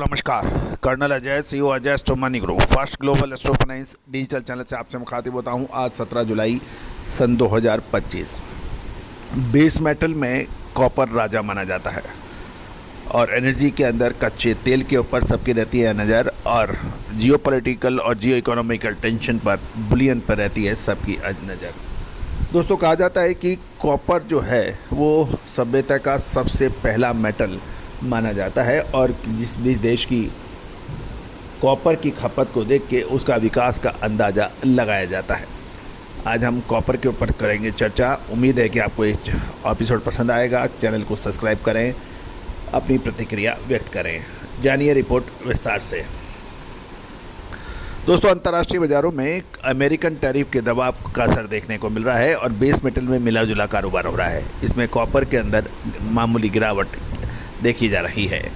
नमस्कार। Colonel Ajay, CEO Ajay Astro Money Group First Global Astro Finance digital channel से आपसे मुखातिब होता हूं। आज 17 जुलाई सन 2025। बेस मेटल में कॉपर राजा माना जाता है और एनर्जी के अंदर कच्चे तेल के ऊपर सबकी रहती है नज़र और जियोपॉलिटिकल और जियो इकोनॉमिकल टेंशन पर, बुलियन पर रहती है सबकी नज़र। दोस्तों, कहा जाता है कि कॉपर जो है वो सभ्यता का सबसे पहला मेटल माना जाता है और जिस भी देश की कॉपर की खपत को देख के उसका विकास का अंदाज़ा लगाया जाता है। आज हम कॉपर के ऊपर करेंगे चर्चा। उम्मीद है कि आपको ये एपिसोड पसंद आएगा। चैनल को सब्सक्राइब करें, अपनी प्रतिक्रिया व्यक्त करें। जानिए रिपोर्ट विस्तार से। दोस्तों, अंतर्राष्ट्रीय बाज़ारों में अमेरिकन टैरिफ के दबाव का असर देखने को मिल रहा है और बेस मेटल में मिला जुला कारोबार हो रहा है। इसमें कॉपर के अंदर मामूली गिरावट देखी जा रही है।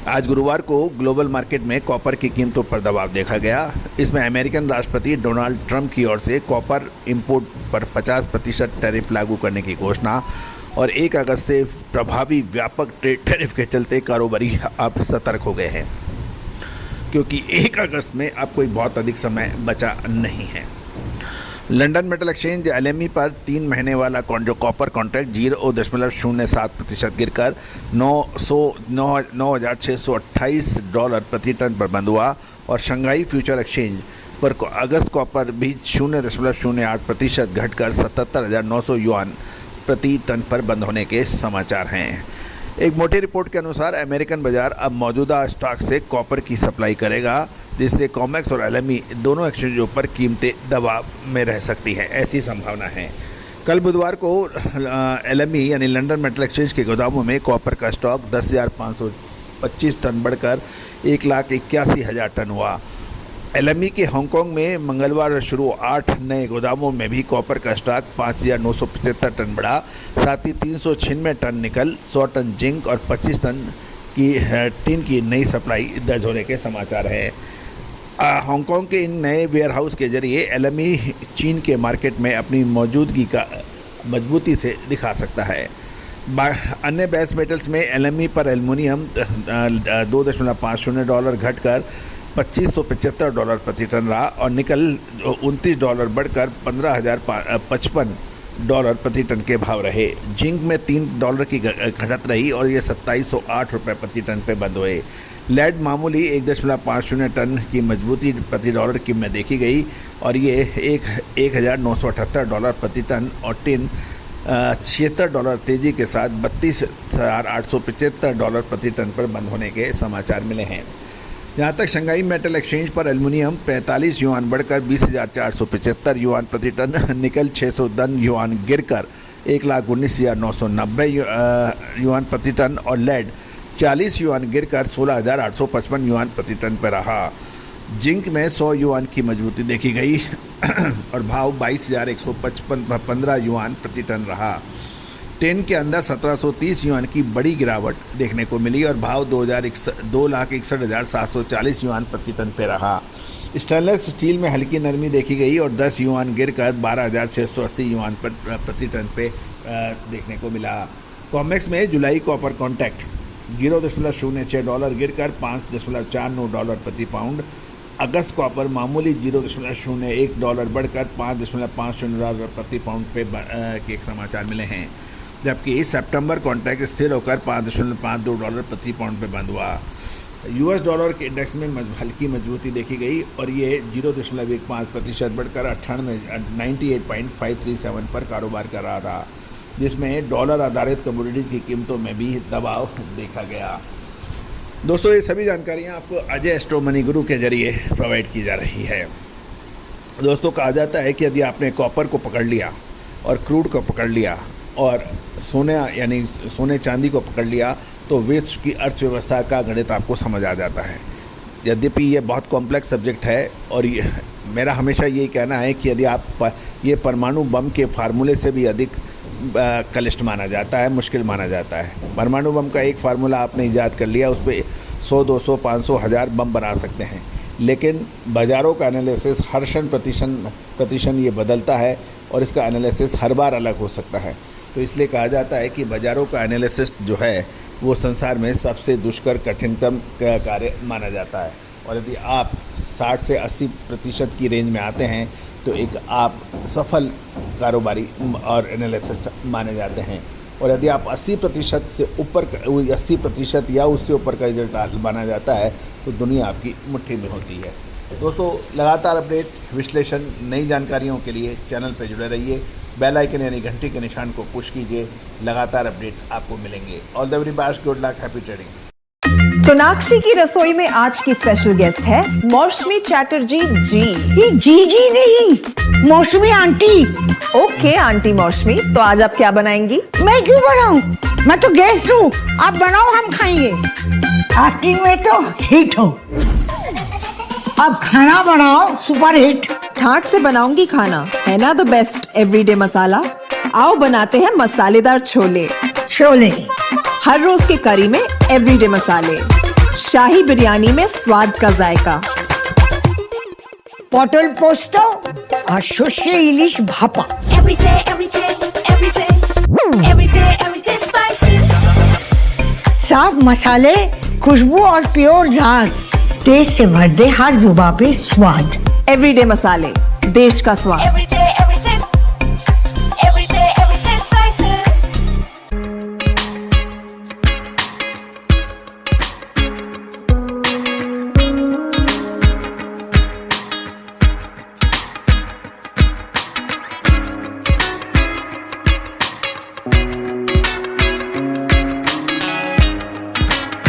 आज गुरुवार को ग्लोबल मार्केट में कॉपर की कीमतों पर दबाव देखा गया। इसमें अमेरिकन राष्ट्रपति डोनाल्ड ट्रंप की ओर से कॉपर इंपोर्ट पर 50% टैरिफ लागू करने की घोषणा और 1 अगस्त से प्रभावी व्यापक ट्रेड टैरिफ के चलते कारोबारी अब सतर्क हो गए हैं, क्योंकि 1 अगस्त में अब कोई बहुत अधिक समय बचा नहीं है। लंदन मेटल एक्सचेंज LME पर 3 महीने वाला जो कॉपर कॉन्ट्रैक्ट 0.07% गिरकर $9,628 प्रति टन पर बंद हुआ और शंघाई फ्यूचर एक्सचेंज पर अगस्त कॉपर भी 0.08% घटकर 77,900 युआन प्रति टन पर बंद होने के समाचार हैं। एक मोटी रिपोर्ट के अनुसार अमेरिकन बाजार अब मौजूदा स्टॉक से कॉपर की सप्लाई करेगा, जिससे कॉमेक्स और LME दोनों एक्सचेंजों पर कीमतें दबाव में रह सकती हैं, ऐसी संभावना है। कल बुधवार को LME यानी लंदन मेटल एक्सचेंज के गोदामों में कॉपर का स्टॉक 10,525 टन बढ़कर 1,81,000 टन हुआ। LME के हांगकांग में मंगलवार शुरू 8 नए गोदामों में भी कॉपर का स्टॉक 5,975 टन बढ़ा। साथ ही 396 टन निकल, 100 टन जिंक और 25 टन की टिन की नई सप्लाई दर्ज होने के समाचार हैं। हांगकांग के इन नए वेयरहाउस के जरिए LME चीन के मार्केट में अपनी मौजूदगी का मजबूती से दिखा सकता है। अन्य बेस मेटल्स में LME पर एल्युमिनियम $2.50 घटकर $2,575 प्रति टन रहा और निकल $29 बढ़कर $15,055 प्रति टन के भाव रहे। जिंक में $3 की घटत रही और ये $2,708 प्रति टन पे बंद हुए। लेड मामूली 1.50 टन की मजबूती प्रति डॉलर की में देखी गई और ये $1,978 प्रति टन और टिन $76 तेज़ी के साथ $32,875 प्रति टन पर बंद होने के समाचार मिले हैं। जहाँ तक शंघाई मेटल एक्सचेंज पर एल्युमिनियम 45 युआन बढ़कर 20,475 युआन प्रति टन, निकल 610 युआन गिरकर 1,19,990 युआन प्रति टन और लेड 40 युआन गिरकर 16,855 युआन प्रति टन पर रहा। जिंक में 100 युआन की मजबूती देखी गई और भाव 22,115 युआन प्रति टन रहा। टिन के अंदर 1730 युआन की बड़ी गिरावट देखने को मिली और भाव 2,61,740 युआन प्रति टन पे रहा। स्टेनलेस स्टील में हल्की नरमी देखी गई और 10 युआन गिरकर 12,680 युआन प्रति टन पे देखने को मिला। कॉमेक्स में जुलाई कॉपर कॉन्ट्रैक्ट $0.06 गिरकर $5.49 प्रति पाउंड। अगस्त कॉपर मामूली $0.01 बढ़कर $5.50 प्रति पाउंड पे के समाचार मिले हैं, जबकि सितंबर कॉन्ट्रैक्ट स्थिर होकर $5.52 प्रति पाउंड पे बंद हुआ। US डॉलर के इंडेक्स में हल्की मजबूती देखी गई और ये 0.15% बढ़कर 98.537 पर कारोबार कर रहा था, जिसमें डॉलर आधारित कमोडिटीज़ की कीमतों में भी दबाव देखा गया। दोस्तों, ये सभी जानकारियाँ आपको अजय एस्ट्रो मनी गुरु के जरिए प्रोवाइड की जा रही है। दोस्तों, कहा जाता है कि यदि आपने कॉपर को पकड़ लिया और क्रूड को पकड़ लिया और सोने चांदी को पकड़ लिया तो विश्व की अर्थव्यवस्था का गणित आपको समझ आ जाता है। यद्यपि ये बहुत कॉम्प्लेक्स सब्जेक्ट है और मेरा हमेशा यही कहना है कि यदि आप ये परमाणु बम के फार्मूले से भी अधिक क्लिष्ट माना जाता है, मुश्किल माना जाता है। परमाणु बम का एक फार्मूला आपने ईजाद कर लिया, उस पर 100, 200, 500, 1000 बम बना सकते हैं, लेकिन बाज़ारों का एनालिसिस हर क्षण प्रतिक्षण ये बदलता है और इसका एनालिसिस हर बार अलग हो सकता है। तो इसलिए कहा जाता है कि बाज़ारों का एनालिसिस जो है वो संसार में सबसे दुष्कर कठिनतम कार्य माना जाता है। और यदि आप 60 से 80% की रेंज में आते हैं तो एक आप सफल कारोबारी और एनालिसिस्ट माने जाते हैं। और यदि आप 80% से ऊपर 80% या उससे ऊपर का रिजल्ट माना जाता है तो दुनिया आपकी मुट्ठी में होती है। दोस्तों, लगातार अपडेट, विश्लेषण, नई जानकारियों के लिए चैनल पर जुड़े रहिए। बेल आइकन यानी घंटी के निशान को पुश कीजिए, लगातार अपडेट आपको मिलेंगे। All the very best, good luck, happy trading. Sonakshi की रसोई में आज की स्पेशल गेस्ट है मौसमी चैटर्जी जी। ये जी नहीं, मौसमी आंटी। ओके आंटी मौसमी, तो आज आप क्या बनाएंगी? मैं क्यों बनाऊं? मैं तो गेस्ट हूँ, आप बनाओ, हम खाएंगे। एक्टिंग में तो हिट हो, अब खाना बनाओ सुपर हिट। ठाट से बनाऊंगी खाना, है ना द बेस्ट एवरीडे मसाला। आओ बनाते हैं मसालेदार छोले। छोले हर रोज के करी में एवरीडे मसाले, शाही बिरयानी में स्वाद का जायका। পটল পোস্ত আর সর্ষে ইলিশ ভাপা। everyday spices. साफ मसाले, खुशबू और प्योर झांझ, टेस्ट से भर दे हर जुबान पे स्वाद। एवरीडे मसाले, देश का स्वाद।